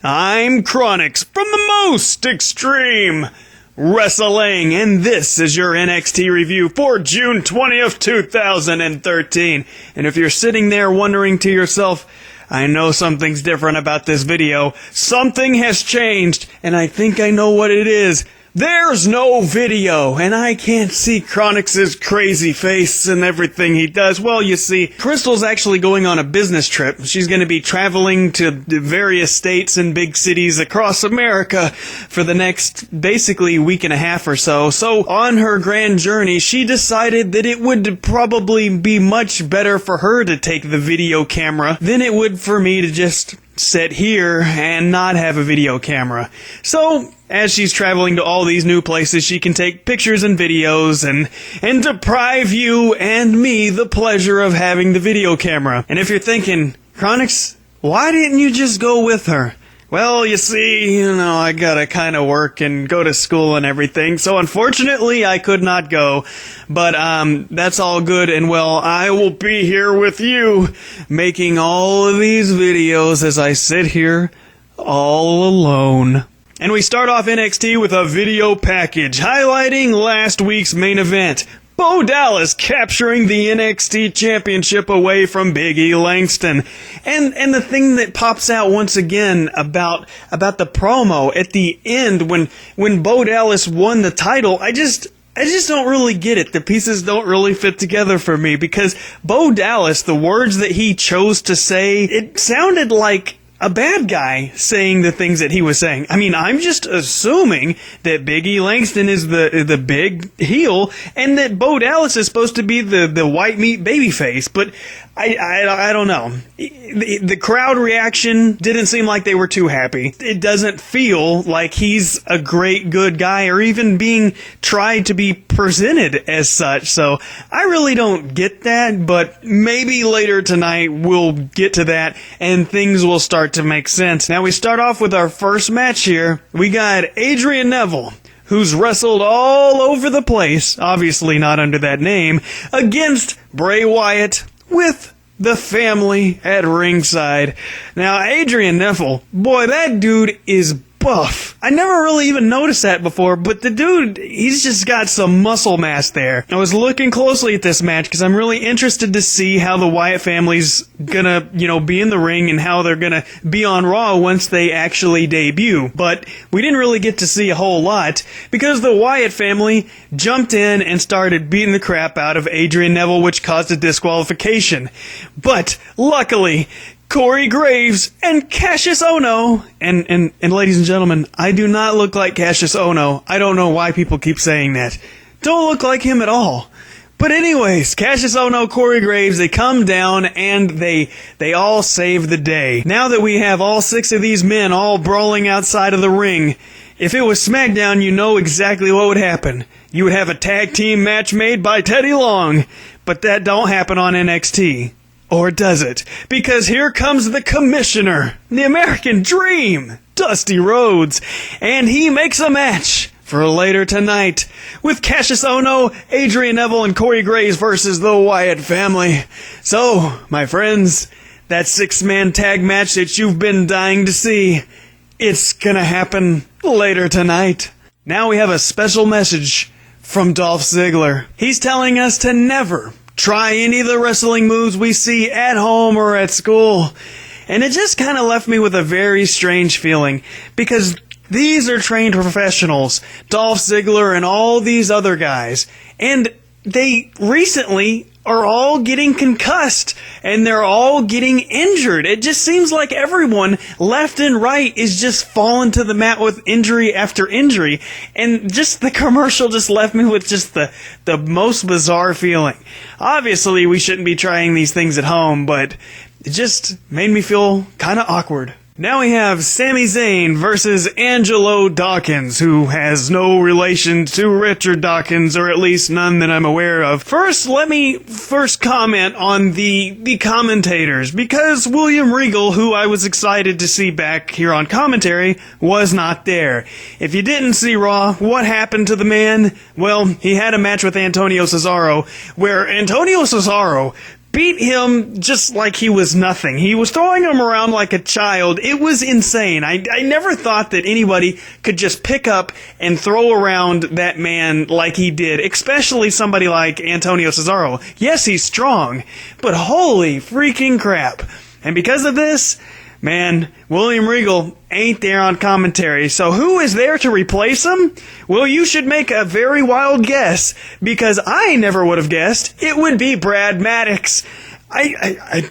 I'm Chronix from the most extreme wrestling, and this is your NXT review for June 20th, 2013. And if you're sitting there wondering to yourself, I know something's different about this video, something has changed, and I think I know what it is. There's no video, and I can't see Chronix's crazy face and everything he does. Well, you see, Crystal's actually going on a business trip. She's going to be traveling to various states and big cities across America for the next, basically, week and a half or so. So, on her grand journey, she decided that it would probably be much better for her to take the video camera than it would for me to just sit here and not have a video camera. So, as she's traveling to all these new places, she can take pictures and videos and deprive you and me the pleasure of having the video camera. And if you're thinking, Chronix, why didn't you just go with her? Well, you see, I gotta kind of work and go to school and everything, so unfortunately I could not go. But, that's all good and well. I will be here with you, making all of these videos as I sit here all alone. And we start off NXT with a video package highlighting last week's main event. Bo Dallas capturing the NXT Championship away from Big E Langston. And the thing that pops out once again about the promo at the end when Bo Dallas won the title, I just don't really get it. The pieces don't really fit together for me because Bo Dallas, the words that he chose to say, it sounded like a bad guy saying the things that he was saying. I mean, I'm just assuming that Big E Langston is the big heel and that Bo Dallas is supposed to be the white meat babyface, but I don't know. The crowd reaction didn't seem like they were too happy. It doesn't feel like he's a great good guy or even being tried to be presented as such. So I really don't get that, but maybe later tonight we'll get to that and things will start to make sense. Now we start off with our first match here. We got Adrian Neville, who's wrestled all over the place, obviously not under that name, against Bray Wyatt with the family at ringside. Now, Adrian Neville, boy, that dude is buff. I never really even noticed that before, but the dude, he's just got some muscle mass there. I was looking closely at this match because I'm really interested to see how the Wyatt family's gonna, be in the ring and how they're gonna be on Raw once they actually debut. But we didn't really get to see a whole lot because the Wyatt family jumped in and started beating the crap out of Adrian Neville, which caused a disqualification. But luckily, Corey Graves and Cassius Ohno, and ladies and gentlemen, I do not look like Cassius Ohno. I don't know why people keep saying that. Don't look like him at all. But anyways, Cassius Ohno, Corey Graves, they come down and they all save the day. Now that we have all 6 of these men all brawling outside of the ring, if it was SmackDown, you know exactly what would happen. You would have a tag team match made by Teddy Long, but that don't happen on NXT. Or does it? Because here comes the commissioner, the American Dream, Dusty Rhodes, and he makes a match for later tonight with Cassius Ohno, Adrian Neville, and Corey Graves versus the Wyatt family. So, my friends, that 6-man tag match that you've been dying to see, it's gonna happen later tonight. Now we have a special message from Dolph Ziggler. He's telling us to never try any of the wrestling moves we see at home or at school. And it just kind of left me with a very strange feeling, because these are trained professionals, Dolph Ziggler and all these other guys, and they recently are all getting concussed, and they're all getting injured. It just seems like everyone, left and right, is just falling to the mat with injury after injury, and just the commercial just left me with just the most bizarre feeling. Obviously, we shouldn't be trying these things at home, but it just made me feel kind of awkward. Now we have Sami Zayn versus Angelo Dawkins, who has no relation to Richard Dawkins, or at least none that I'm aware of. First, let me comment on the commentators, because William Regal, who I was excited to see back here on commentary, was not there. If you didn't see Raw, what happened to the man? Well, he had a match with Antonio Cesaro, where Antonio Cesaro beat him just like he was nothing. He was throwing him around like a child. It was insane. I never thought that anybody could just pick up and throw around that man like he did, especially somebody like Antonio Cesaro. Yes, he's strong, but holy freaking crap. And because of this, man, William Regal ain't there on commentary. So who is there to replace him? Well, you should make a very wild guess, because I never would have guessed it would be Brad Maddox. I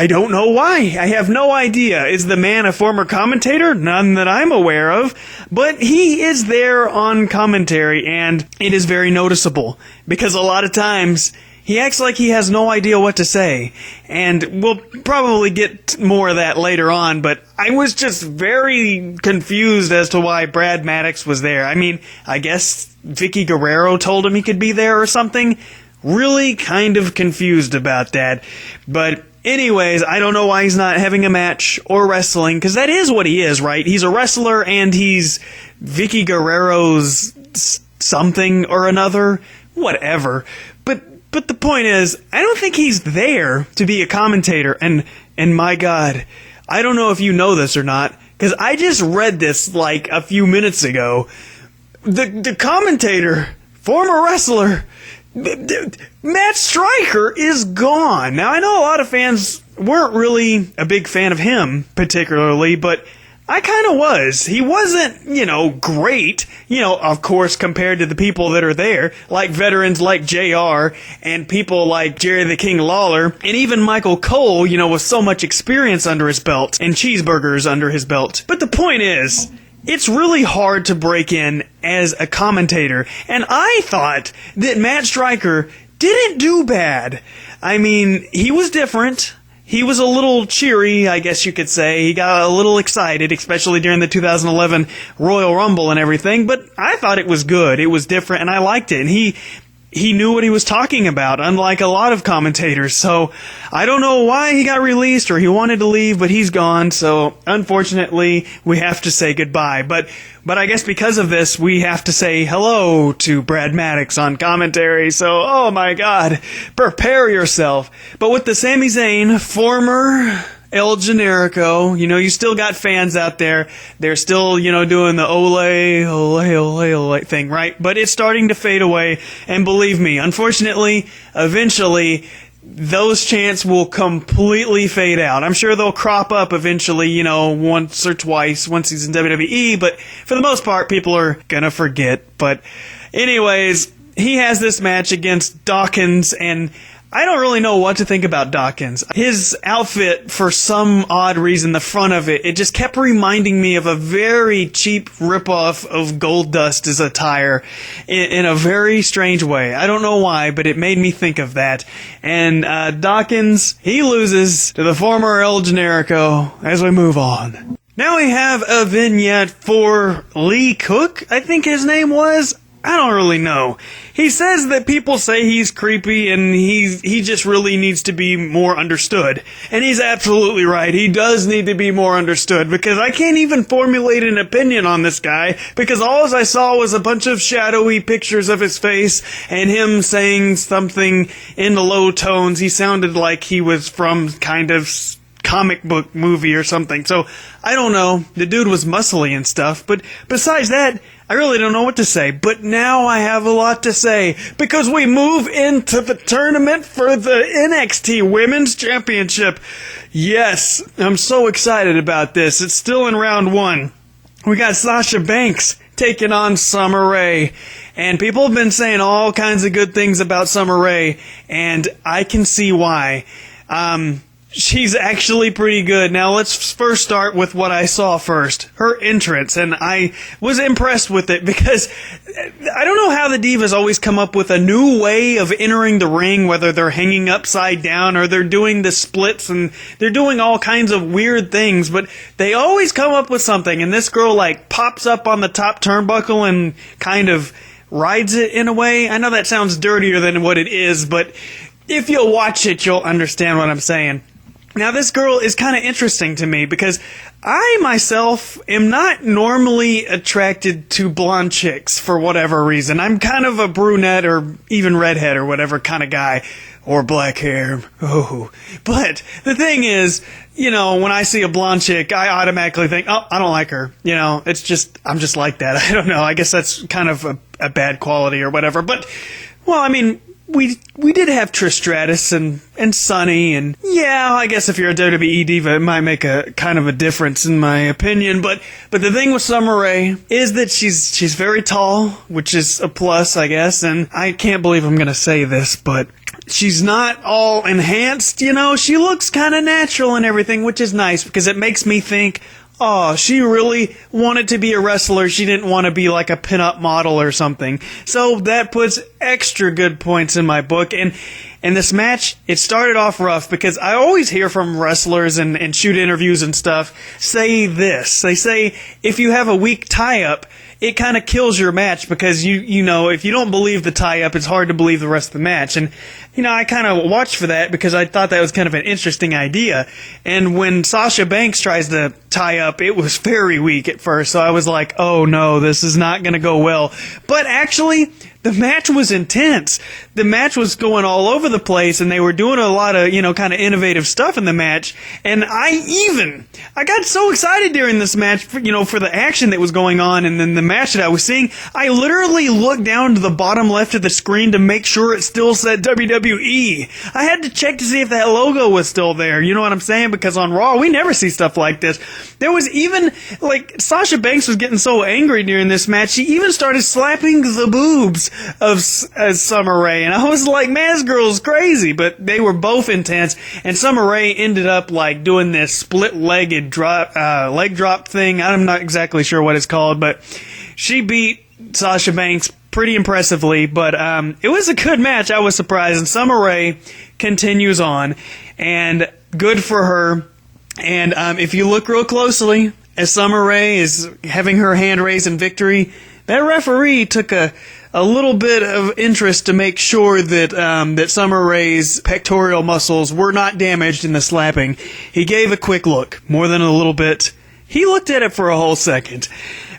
don't know why. I have no idea. Is the man a former commentator? None that I'm aware of. But he is there on commentary, and it is very noticeable, because a lot of times he acts like he has no idea what to say, and we'll probably get more of that later on, but I was just very confused as to why Brad Maddox was there. I mean, I guess Vicky Guerrero told him he could be there or something. Really kind of confused about that. But anyways, I don't know why he's not having a match or wrestling, because that is what he is, right? He's a wrestler, and he's Vicky Guerrero's something or another. Whatever. But the point is, I don't think he's there to be a commentator, and my God, I don't know if you know this or not, because I just read this like a few minutes ago. The commentator, former wrestler, Matt Striker, is gone. Now, I know a lot of fans weren't really a big fan of him, particularly, but I kind of was. He wasn't, great, of course, compared to the people that are there, like veterans like JR and people like Jerry the King Lawler, and even Michael Cole, with so much experience under his belt and cheeseburgers under his belt. But the point is, it's really hard to break in as a commentator, and I thought that Matt Striker didn't do bad. I mean, he was different. He was a little cheery, I guess you could say. He got a little excited, especially during the 2011 Royal Rumble and everything, but I thought it was good. It was different, and I liked it. And he knew what he was talking about, unlike a lot of commentators. So I don't know why he got released or he wanted to leave, but he's gone. So unfortunately, we have to say goodbye. But I guess because of this, we have to say hello to Brad Maddox on commentary. So, oh my God, prepare yourself. But with the Sami Zayn, former El Generico, you still got fans out there. They're still, doing the ole thing, right? But it's starting to fade away. And believe me, unfortunately, eventually, those chants will completely fade out. I'm sure they'll crop up eventually, once or twice once he's in WWE, but for the most part, people are gonna forget. But anyways, he has this match against Dawkins, and I don't really know what to think about Dawkins. His outfit, for some odd reason, the front of it just kept reminding me of a very cheap ripoff of Goldust's attire in a very strange way. I don't know why, but it made me think of that. And Dawkins, he loses to the former El Generico as we move on. Now we have a vignette for Lee Cook, I think his name was. I don't really know. He says that people say he's creepy and he just really needs to be more understood. And he's absolutely right. He does need to be more understood, because I can't even formulate an opinion on this guy, because all I saw was a bunch of shadowy pictures of his face and him saying something in the low tones. He sounded like he was from kind of comic book movie or something. So, I don't know. The dude was muscly and stuff, but besides that, I really don't know what to say. But now I have a lot to say, because we move into the tournament for the NXT Women's Championship. Yes, I'm so excited about this. It's still in round 1. We got Sasha Banks taking on Summer Rae. And people have been saying all kinds of good things about Summer Rae, and I can see why. She's actually pretty good. Now let's first start with what I saw first. Her entrance, and I was impressed with it, because I don't know how the Divas always come up with a new way of entering the ring, whether they're hanging upside down or they're doing the splits and they're doing all kinds of weird things, but they always come up with something, and this girl pops up on the top turnbuckle and kind of rides it in a way. I know that sounds dirtier than what it is, but if you'll watch it, you'll understand what I'm saying. Now, this girl is kind of interesting to me because I myself am not normally attracted to blonde chicks for whatever reason. I'm kind of a brunette or even redhead or whatever kind of guy. Or black hair. Oh. But the thing is, when I see a blonde chick, I automatically think, oh, I don't like her. It's just, I'm just like that. I don't know. I guess that's kind of a bad quality or whatever. But, well, I mean, we did have Trish Stratus and Sunny, and yeah, I guess if you're a WWE diva, it might make a kind of a difference in my opinion. But the thing with Summer Rae is that she's very tall, which is a plus, I guess. And I can't believe I'm gonna say this, but she's not all enhanced, She looks kind of natural and everything, which is nice because it makes me think, oh, she really wanted to be a wrestler. She didn't want to be like a pinup model or something. So that puts extra good points in my book. And this match, it started off rough because I always hear from wrestlers and shoot interviews and stuff say this. They say if you have a weak tie-up, it kind of kills your match because you know, if you don't believe the tie-up, it's hard to believe the rest of the match. And, I kind of watched for that because I thought that was kind of an interesting idea. And when Sasha Banks tries to tie up, it was very weak at first. So I was like, oh no, this is not going to go well. But actually, the match was intense. The match was going all over the place, and they were doing a lot of, kind of innovative stuff in the match. And I got so excited during this match, for the action that was going on and then the match that I was seeing. I literally looked down to the bottom left of the screen to make sure it still said WWE. I had to check to see if that logo was still there. You know what I'm saying? Because on Raw, we never see stuff like this. There was even, Sasha Banks was getting so angry during this match, she even started slapping the boobs of Summer Rae, and I was like, man, this girl's crazy. But they were both intense, and Summer Rae ended up doing this split-legged leg drop thing. I'm not exactly sure what it's called, but she beat Sasha Banks pretty impressively. But it was a good match. I was surprised, and Summer Rae continues on, and good for her. And if you look real closely, as Summer Rae is having her hand raised in victory, that referee took a little bit of interest to make sure that Summer Rae's pectoral muscles were not damaged in the slapping. He gave a quick look, more than a little bit. He looked at it for a whole second.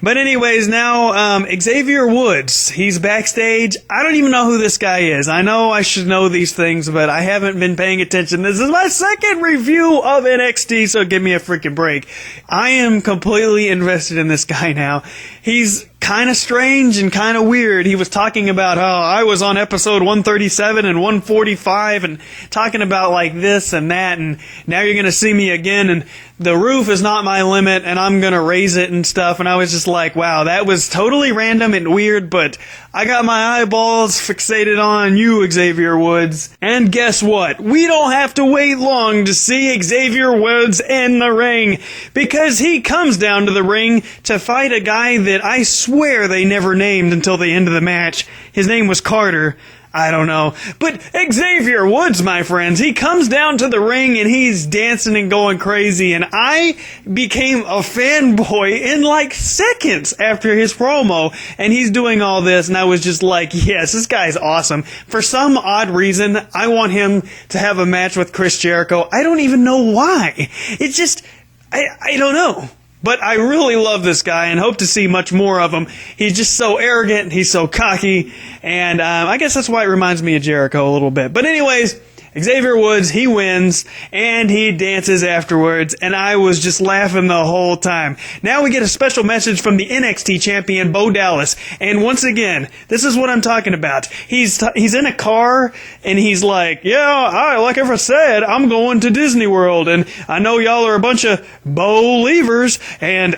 But anyways, now Xavier Woods, he's backstage. I don't even know who this guy is. I know I should know these things, but I haven't been paying attention. This is my second review of NXT, so give me a freaking break. I am completely invested in this guy now. He's kind of strange and kind of weird. He was talking about how I was on episode 137 and 145 and talking about this and that, and now you're going to see me again, and the roof is not my limit, and I'm going to raise it and stuff. And I was just like, wow, that was totally random and weird, but I got my eyeballs fixated on you, Xavier Woods. And guess what? We don't have to wait long to see Xavier Woods in the ring, because he comes down to the ring to fight a guy that I swear they never named until the end of the match. His name was Carter. I don't know. But Xavier Woods, my friends, he comes down to the ring and he's dancing and going crazy. And I became a fanboy in seconds after his promo. And he's doing all this. And I was just like, yes, this guy's awesome. For some odd reason, I want him to have a match with Chris Jericho. I don't even know why. It's just, I don't know. But I really love this guy and hope to see much more of him. He's just so arrogant, he's so cocky, and I guess that's why it reminds me of Jericho a little bit. But anyways, Xavier Woods, he wins, and he dances afterwards, and I was just laughing the whole time. Now we get a special message from the NXT champion, Bo Dallas, and once again, this is what I'm talking about. He's in a car, and he's like, yeah, like I said, I'm going to Disney World, and I know y'all are a bunch of Bo-leavers, and,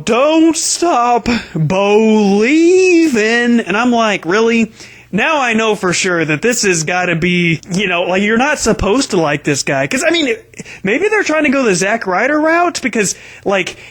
don't stop Bo-leaving. And I'm like, really? Now I know for sure that this has got to be, you're not supposed to like this guy. Because, maybe they're trying to go the Zack Ryder route because,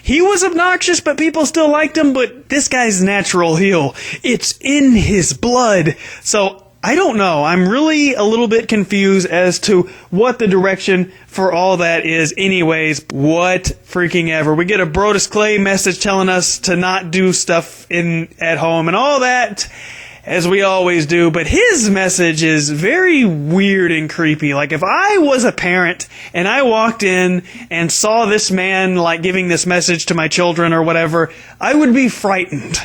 he was obnoxious, but people still liked him. But this guy's natural heel. It's in his blood. So, I don't know. I'm really a little bit confused as to what the direction for all that is. Anyways, what freaking ever. We get a Brodus Clay message telling us to not do stuff at home and all that. as we always do, but his message is very weird and creepy. Like, if I was a parent and I walked in and saw this man, like, giving this message to my children or whatever, I would be frightened.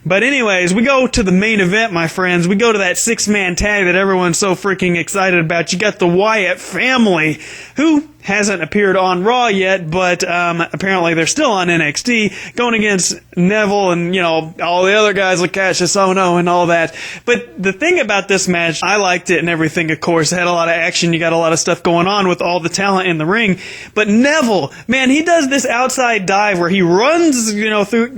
But anyways, we go to the main event, my friends. We go to that 6-man tag that everyone's so freaking excited about. You got the Wyatt family, who hasn't appeared on Raw yet, but apparently they're still on NXT, going against Neville and, all the other guys like Cassius Ohno and all that. But the thing about this match, I liked it and everything, of course. It had a lot of action. You got a lot of stuff going on with all the talent in the ring. But Neville, man, he does this outside dive where he runs,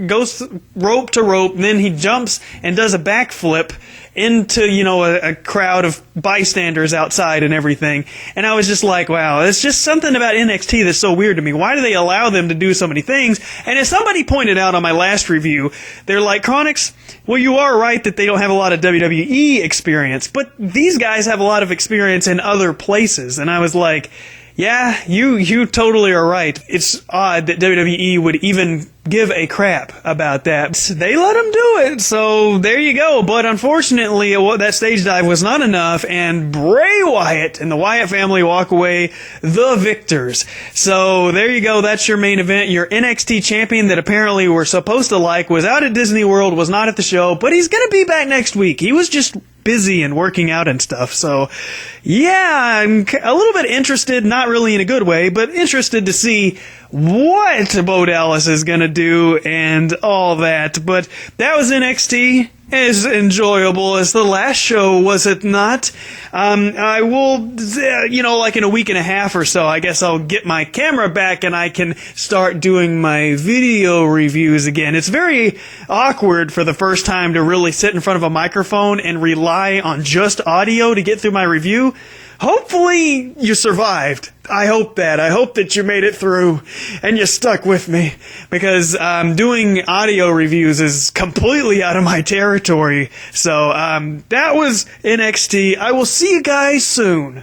goes rope to rope, and then he jumps and does a backflip into, a crowd of bystanders outside and everything. And I was just like, wow, it's just something about NXT that's so weird to me. Why do they allow them to do so many things? And as somebody pointed out on my last review, they're like, Chronix, well, you are right that they don't have a lot of WWE experience, but these guys have a lot of experience in other places. And I was like, yeah, you totally are right. It's odd that WWE would even give a crap about that. They let them do it, so there you go. But unfortunately, that stage dive was not enough, and Bray Wyatt and the Wyatt family walk away the victors. So there you go. That's your main event. Your NXT champion that apparently we're supposed to like was out at Disney World, was not at the show, but he's going to be back next week. He was just busy and working out and stuff. So yeah, I'm a little bit interested, not really in a good way, but interested to see what Bo Dallas is going to do and all that. But that was NXT. As enjoyable as the last show, was it not? I will, like in a week and a half or so, I guess I'll get my camera back and I can start doing my video reviews again. It's very awkward for the first time to really sit in front of a microphone and rely on just audio to get through my review. Hopefully you survived. I hope that. I hope that you made it through and you stuck with me, because doing audio reviews is completely out of my territory. So that was NXT. I will see you guys soon.